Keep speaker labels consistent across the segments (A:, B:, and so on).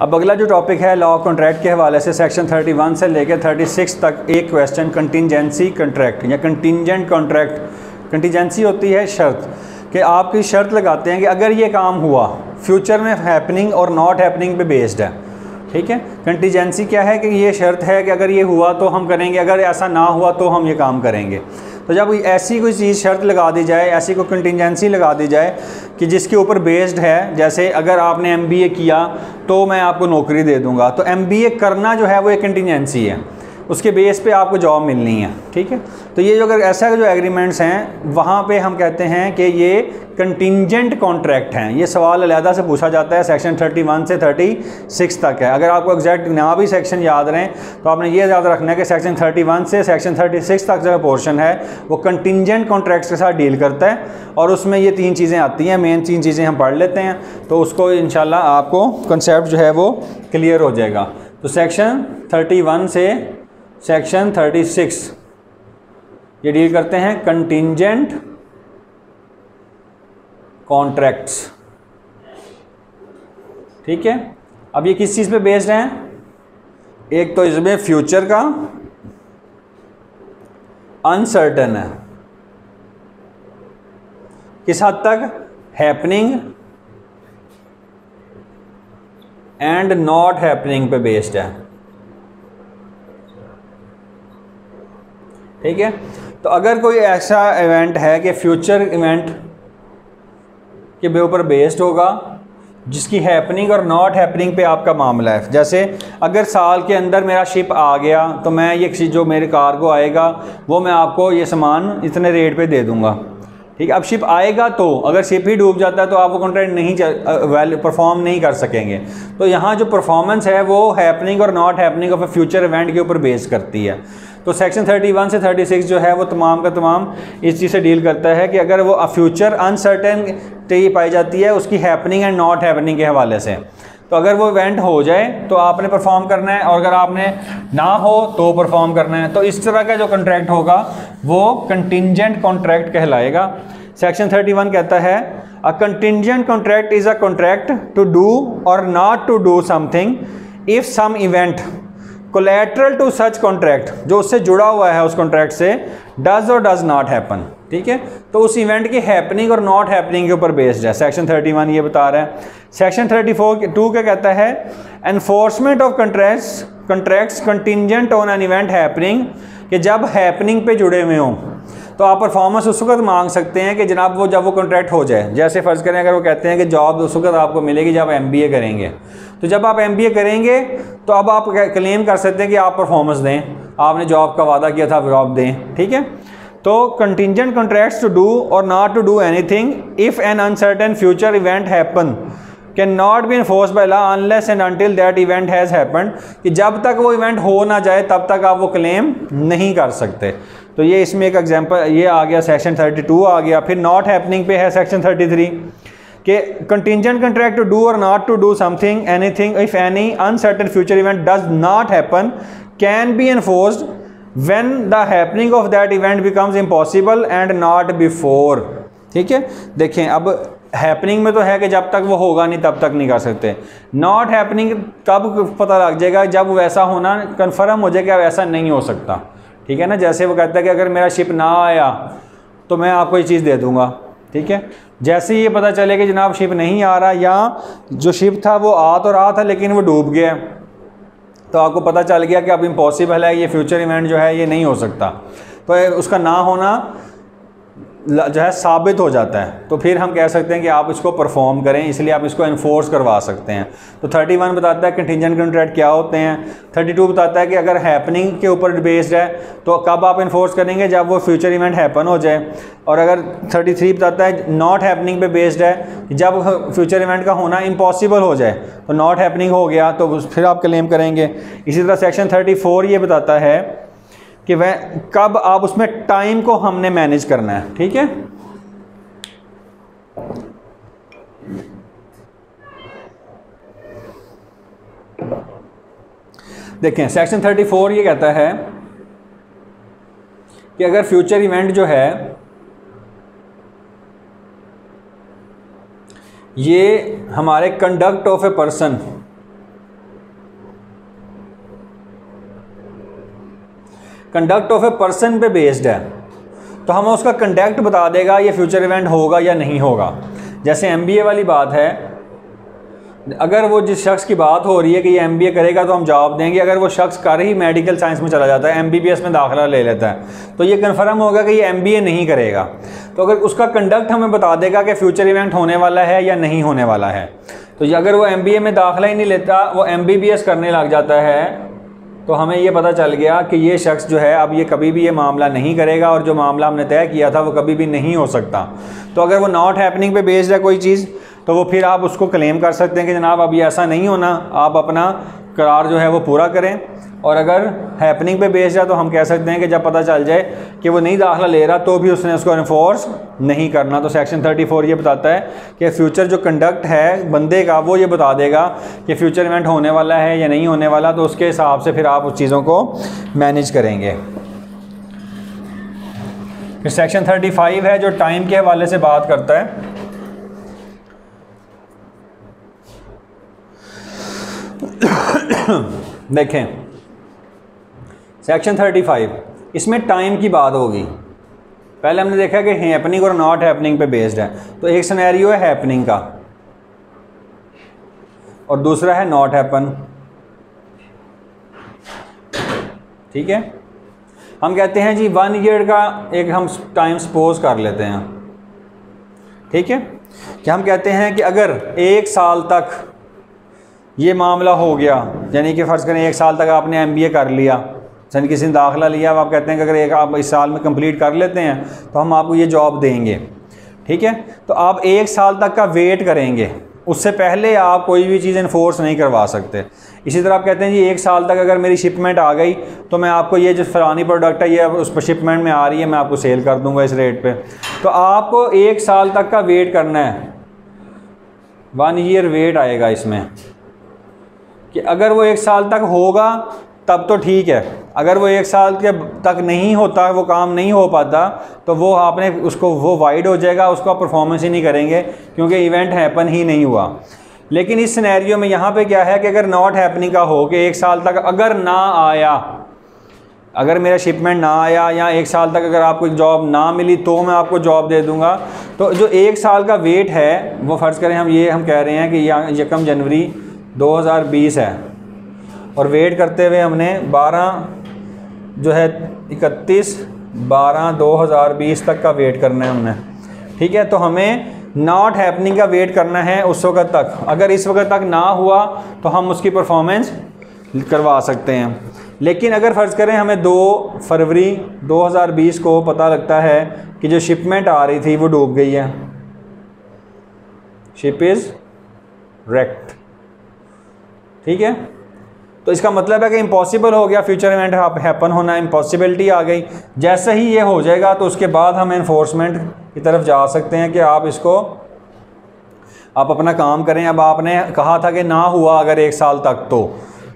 A: अब अगला जो टॉपिक है लॉ ऑफ कॉन्ट्रैक्ट के हवाले से सेक्शन 31 से लेकर 36 तक एक क्वेश्चन कंटिजेंसी कॉन्ट्रैक्ट या कंटिजेंट कॉन्ट्रैक्ट। कंटिजेंसी होती है शर्त, कि आपकी शर्त लगाते हैं कि अगर ये काम हुआ फ्यूचर में हैपनिंग और नॉट हैपनिंग पे बेस्ड है। ठीक है, कंटिजेंसी क्या है कि ये शर्त है कि अगर ये हुआ तो हम करेंगे, अगर ऐसा ना हुआ तो हम ये काम करेंगे। तो जब ऐसी कोई चीज़ शर्त लगा दी जाए, ऐसी कोई कंटिजेंसी लगा दी जाए कि जिसके ऊपर बेस्ड है, जैसे अगर आपने MBA किया तो मैं आपको नौकरी दे दूंगा, तो MBA करना जो है वो एक कंटिजेंसी है, उसके बेस पे आपको जॉब मिलनी है। ठीक है, तो ये जो अगर ऐसा जो एग्रीमेंट्स हैं वहाँ पे हम कहते हैं कि ये कंटिजेंट कॉन्ट्रैक्ट हैं। ये सवाल अलहदा से पूछा जाता है, सेक्शन 31 से 36 तक है। अगर आपको एग्जैक्ट ना भी सेक्शन याद रहें तो आपने ये याद रखना है कि सेक्शन 31 से सेक्शन 36 तक जो पोर्शन है वो कंटिजेंट कॉन्ट्रैक्ट्स के साथ डील करता है, और उसमें ये 3 चीज़ें आती हैं। मेन 3 चीज़ें हम पढ़ लेते हैं तो उसको इंशाल्लाह आपको कंसेप्ट जो है वो क्लियर हो जाएगा। तो सेक्शन 31 से सेक्शन 36 ये डील करते हैं कंटिजेंट कॉन्ट्रैक्ट्स। ठीक है, अब ये किस चीज़ पे बेस्ड हैं? एक तो इसमें फ्यूचर का अनसर्टेन है, किस हद तक? हैपनिंग एंड नॉट हैपनिंग पे बेस्ड है। ठीक है, तो अगर कोई ऐसा इवेंट है कि फ्यूचर इवेंट के ऊपर बेस्ड होगा जिसकी हैपनिंग और नॉट हैपनिंग पे आपका मामला है, जैसे अगर साल के अंदर मेरा शिप आ गया तो मैं ये जो मेरे कार्गो आएगा वो मैं आपको ये सामान इतने रेट पे दे दूंगा। ठीक है, अब शिप आएगा तो अगर शिप ही डूब जाता है तो आप वो कॉन्ट्रैक्ट नहीं परफॉर्म नहीं कर सकेंगे। तो यहाँ जो परफॉर्मेंस है वो हैपनिंग और not happening of A future event के ऊपर बेस करती है। तो सेक्शन 31 से 36 जो है वो तमाम का तमाम इस चीज़ से डील करता है कि अगर वो फ्यूचर अनसर्टेनिटी पाई जाती है उसकी हैपनिंग एंड नॉट हैपनिंग के हवाले से, तो अगर वो इवेंट हो जाए तो आपने परफॉर्म करना है, और अगर आपने ना हो तो परफॉर्म करना है। तो इस तरह का जो कॉन्ट्रैक्ट होगा वो कंटिजेंट कॉन्ट्रैक्ट कहलाएगा। सेक्शन 31 कहता है a contingent contract is a contract to do और not to do something if some event collateral to such contract, जो उससे जुड़ा हुआ है उस कॉन्ट्रैक्ट से, डज और डज नॉट हैपन। ठीक है, तो उस इवेंट की हैपनिंग और नॉट हैपनिंग के ऊपर बेस्ड है। सेक्शन 31 ये बता रहा है। सेक्शन 34(2) क्या कहता है? Enforcement of contracts contingent on an event happening, कि जब हैपनिंग पे जुड़े हुए हों तो आप परफॉर्मेंस उस वक्त मांग सकते हैं कि जनाब वो जब वो कॉन्ट्रैक्ट हो जाए। जैसे फ़र्ज़ करें अगर वो कहते हैं कि जॉब उस वक्त आपको मिलेगी जब MBA करेंगे, तो जब आप MBA करेंगे तो अब आप क्लेम कर सकते हैं कि आप परफॉर्मेंस दें, आपने जॉब का वादा किया था जॉब दें। ठीक है, तो कंटिजेंट कॉन्ट्रैक्ट्स टू डू और not to do anything if an uncertain future event happen can not be enforce by law unless and until that event has happened, कि जब तक वो इवेंट हो ना जाए तब तक आप वो क्लेम नहीं कर सकते। तो ये इसमें एक एग्जांपल ये आ गया, सेक्शन 32 आ गया। फिर नॉट हैपनिंग पे है सेक्शन 33 कि कंटिजेंट कॉन्ट्रैक्ट टू डू और not to do something anything if any uncertain future event does not happen can be enforced when the happening of that event becomes impossible and not before. ठीक है, देखें अब happening में तो है कि जब तक वो होगा नहीं तब तक नहीं कर सकते। नॉट हैपनिंग कब पता लग जाएगा? जब वैसा होना कन्फर्म हो जाए कि वैसा नहीं हो सकता। ठीक है ना, जैसे वो कहता है कि अगर मेरा शिप ना आया तो मैं आपको ये चीज़ दे दूंगा। ठीक है, जैसे ये पता चले कि जनाब शिप नहीं आ रहा, या जो शिप था वो आ तो रहा था लेकिन वो डूब गया, तो आपको पता चल गया कि अब इम्पॉसिबल है, ये फ्यूचर इवेंट जो है ये नहीं हो सकता, तो उसका ना होना जो है साबित हो जाता है। तो फिर हम कह सकते हैं कि आप इसको परफॉर्म करें, इसलिए आप इसको इन्फोर्स करवा सकते हैं। तो 31 बताता है कंटिजेंट कॉन्ट्रैक्ट क्या होते हैं। 32 बताता है कि अगर हैपनिंग के ऊपर बेस्ड है तो कब आप इन्फोर्स करेंगे? जब वो फ्यूचर इवेंट हैपन हो जाए। और अगर 33 बताता है नॉट हैपनिंग पे बेस्ड है, जब फ्यूचर इवेंट का होना इम्पॉसिबल हो जाए, तो नॉट हैपनिंग हो गया तो फिर आप क्लेम करेंगे। इसी तरह सेक्शन 34 ये बताता है कि वह कब आप उसमें टाइम को हमने मैनेज करना है। ठीक है, देखें सेक्शन 34 ये कहता है कि अगर फ्यूचर इवेंट जो है ये हमारे conduct of a person conduct of a person पे बेस्ड है तो हमें उसका कंडक्ट बता देगा ये फ्यूचर इवेंट होगा या नहीं होगा। जैसे MBA वाली बात है, अगर वो जिस शख्स की बात हो रही है कि ये MBA करेगा तो हम जवाब देंगे, अगर वो शख्स कर ही मेडिकल साइंस में चला जाता है, MBBS में दाखिला ले लेता है, तो ये कन्फर्म होगा कि ये MBA नहीं करेगा। तो अगर उसका कंडक्ट हमें बता देगा कि फ्यूचर इवेंट होने वाला है या नहीं होने वाला है, तो ये अगर वो MBA में दाखिला ही नहीं लेता, वो MBBS करने लग जाता है, तो हमें ये पता चल गया कि ये शख्स जो है अब ये कभी भी ये मामला नहीं करेगा और जो मामला हमने तय किया था वो कभी भी नहीं हो सकता। तो अगर वो नॉट हैपनिंग पे बेस्ड है कोई चीज़, तो वो फिर आप उसको क्लेम कर सकते हैं कि जनाब अब ये ऐसा नहीं होना, आप अपना करार जो है वो पूरा करें। और अगर हैपनिंग पे बेस्ड है तो हम कह सकते हैं कि जब पता चल जाए कि वो नहीं दाखिला ले रहा तो भी उसने उसको इन्फोर्स नहीं करना। तो सेक्शन 34 ये बताता है कि फ्यूचर जो कंडक्ट है बंदे का वो ये बता देगा कि फ्यूचर इवेंट होने वाला है या नहीं होने वाला, तो उसके हिसाब से फिर आप उस चीज़ों को मैनेज करेंगे। फिर सेक्शन 35 है जो टाइम के हवाले से बात करता है। देखें सेक्शन 35, इसमें टाइम की बात होगी। पहले हमने देखा कि हैपनिंग और नॉट हैपनिंग पे बेस्ड है, तो एक सिनेरियो है हैपनिंग का और दूसरा है नॉट हैपन। ठीक है, हम कहते हैं जी 1 ईयर का एक हम टाइम सपोज कर लेते हैं। ठीक है, कि हम कहते हैं कि अगर 1 साल तक ये मामला हो गया, यानी कि फ़र्ज़ करें 1 साल तक आपने MBA कर लिया, यानी किसी ने दाखिला लिया, अब आप कहते हैं कि अगर आप इस साल में कंप्लीट कर लेते हैं तो हम आपको ये जॉब देंगे। ठीक है, तो आप 1 साल तक का वेट करेंगे, उससे पहले आप कोई भी चीज़ इन्फोर्स नहीं करवा सकते। इसी तरह आप कहते हैं जी 1 साल तक अगर मेरी शिपमेंट आ गई तो मैं आपको ये जो फलानी प्रोडक्ट है ये उस पर शिपमेंट में आ रही है, मैं आपको सेल कर दूंगा इस रेट पे। तो आपको 1 साल तक का वेट करना है, 1 ईयर वेट आएगा इसमें, कि अगर वो 1 साल तक होगा तब तो ठीक है, अगर वो 1 साल के तक नहीं होता, वो काम नहीं हो पाता, तो वो आपने उसको वो वाइड हो जाएगा, उसको आप परफॉर्मेंस ही नहीं करेंगे क्योंकि इवेंट हैपन ही नहीं हुआ। लेकिन इस सिनेरियो में यहाँ पे क्या है कि अगर नॉट हैपनिंग का हो कि 1 साल तक अगर ना आया, अगर मेरा शिपमेंट ना आया या 1 साल तक अगर आपको जॉब ना मिली तो मैं आपको जॉब दे दूंगा, तो जो 1 साल का वेट है वो फ़र्ज़ करें हम कह रहे हैं कि 1 जनवरी 2020 है और वेट करते हुए हमने 31/12/2020 तक का वेट करना है हमने। ठीक है, तो हमें नॉट हैपनिंग का वेट करना है उस वक्त तक, अगर इस वक्त तक ना हुआ तो हम उसकी परफॉर्मेंस करवा सकते हैं। लेकिन अगर फ़र्ज़ करें हमें 2 फरवरी 2020 को पता लगता है कि जो शिपमेंट आ रही थी वो डूब गई है, शिप इज़ wrecked। ठीक है, तो इसका मतलब है कि इम्पॉसिबल हो गया, फ्यूचर इवेंट हैपन होना, इम्पॉसिबिलिटी आ गई। जैसे ही ये हो जाएगा तो उसके बाद हम एनफोर्समेंट की तरफ जा सकते हैं कि आप अपना काम करें। अब आपने कहा था कि ना हुआ अगर 1 साल तक, तो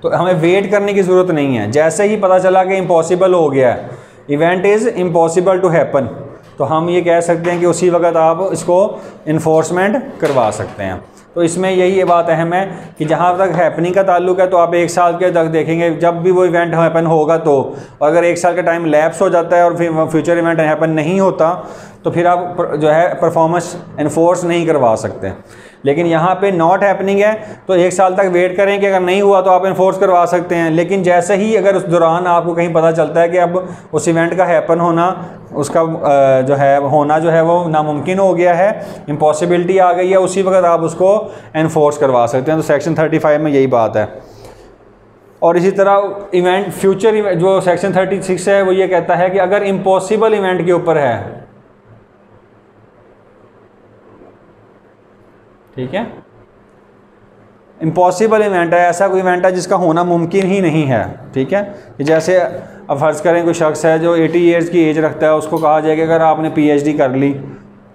A: हमें वेट करने की ज़रूरत नहीं है। जैसे ही पता चला कि इम्पॉसिबल हो गया है, event is impossible to happen, तो हम ये कह सकते हैं कि उसी वक्त आप इसको इन्फोर्समेंट करवा सकते हैं। तो इसमें यही बात अहम है कि जहाँ तक हैपनिंग का ताल्लुक है तो आप 1 साल के तक देखेंगे जब भी वो इवेंट हैपन होगा, तो अगर 1 साल का टाइम लैप्स हो जाता है और फिर फ्यूचर इवेंट हैपन नहीं होता तो फिर आप जो है परफॉर्मेंस इन्फोर्स नहीं करवा सकते। लेकिन यहाँ पे नॉट हैपनिंग है तो 1 साल तक वेट करें कि अगर नहीं हुआ तो आप इन्फोर्स करवा सकते हैं। लेकिन जैसे ही अगर उस दौरान आपको कहीं पता चलता है कि अब उस इवेंट का हैपन होना, उसका जो है वो नामुमकिन हो गया है, इम्पॉसिबिलिटी आ गई है, उसी वक्त आप उसको इन्फोर्स करवा सकते हैं। तो सेक्शन 35 में यही बात है। और इसी तरह इवेंट फ्यूचर इवेंट जो सेक्शन 36 है वो ये कहता है कि अगर इम्पॉसिबल इवेंट के ऊपर है, ठीक है, इम्पॉसिबल इवेंट है, ऐसा कोई इवेंट है जिसका होना मुमकिन ही नहीं है। ठीक है, कि जैसे अब फ़र्ज़ करें कोई शख्स है जो 80 ईयर्स की एज रखता है, उसको कहा जाए कि अगर आपने PhD कर ली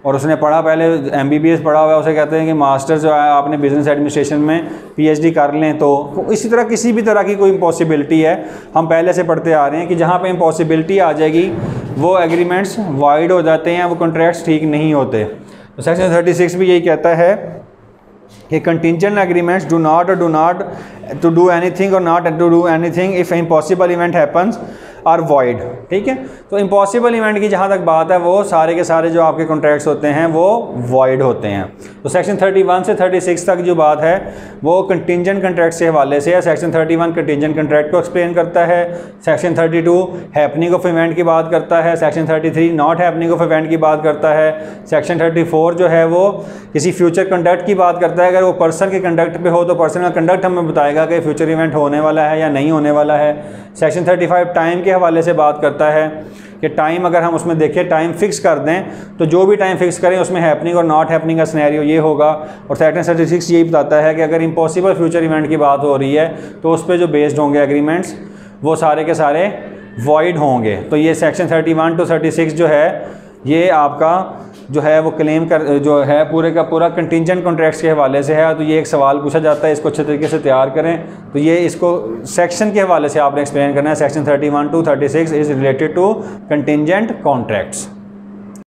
A: और उसने पढ़ा, पहले MBBS पढ़ा हुआ है, उसे कहते हैं कि मास्टर जो है आपने बिज़नेस एडमिनिस्ट्रेशन में PhD कर लें। तो इसी तरह किसी भी तरह की कोई इम्पॉसिबिलिटी है, हम पहले से पढ़ते आ रहे हैं कि जहाँ पे इम्पॉसिबिलिटी आ जाएगी वो एग्रीमेंट्स वाइड हो जाते हैं, वो कॉन्ट्रैक्ट्स ठीक नहीं होते। तो सेक्शन 36 भी यही कहता है कि contingent agreements do not to do anything or not to do anything if impossible event happens। Are void. ठीक है, तो इम्पॉसिबल इवेंट की जहाँ तक बात है वो सारे के सारे जो आपके कॉन्ट्रैक्ट्स होते हैं वो वॉइड होते हैं। तो सेक्शन 31 से 36 तक जो बात है वो कंटिंजेंट कॉन्ट्रैक्ट के हवाले से है। सेक्शन 31 कंटिंजेंट कॉन्ट्रैक्ट को एक्सप्लेन करता है, सेक्शन 32 हैपनिंग ऑफ इवेंट की बात करता है, section 33 not happening of event की बात करता है, सेक्शन 34 जो है वो किसी फ्यूचर कंडक्ट की बात करता है। अगर वो पर्सन के कंडक्ट पे हो तो पर्सन का कंडक्ट हमें बताएगा कि फ्यूचर इवेंट होने वाला है या नहीं होने वाला है। सेक्शन 35 टाइम के हवाले से बात करता है कि टाइम अगर हम उसमें देखें, टाइम फिक्स कर दें तो जो भी टाइम फिक्स करें उसमें हैपनिंग और नॉट हैपनिंग का सिनेरियो ये होगा। और सेक्शन 36 यही बताता है कि अगर इम्पॉसिबल फ्यूचर इवेंट की बात हो रही है तो उस पर जो बेस्ड होंगे एग्रीमेंट्स वो सारे के सारे वॉइड होंगे। तो ये सेक्शन 31 to 36 जो है ये आपका जो है वो क्लेम कर जो है पूरे का पूरा कंटिंजेंट कॉन्ट्रैक्ट्स के हवाले से है। तो ये एक सवाल पूछा जाता है, इसको अच्छे तरीके से तैयार करें। तो ये इसको सेक्शन के हवाले से आपने एक्सप्लेन करना है। Section 31 to 36 is related to contingent contracts.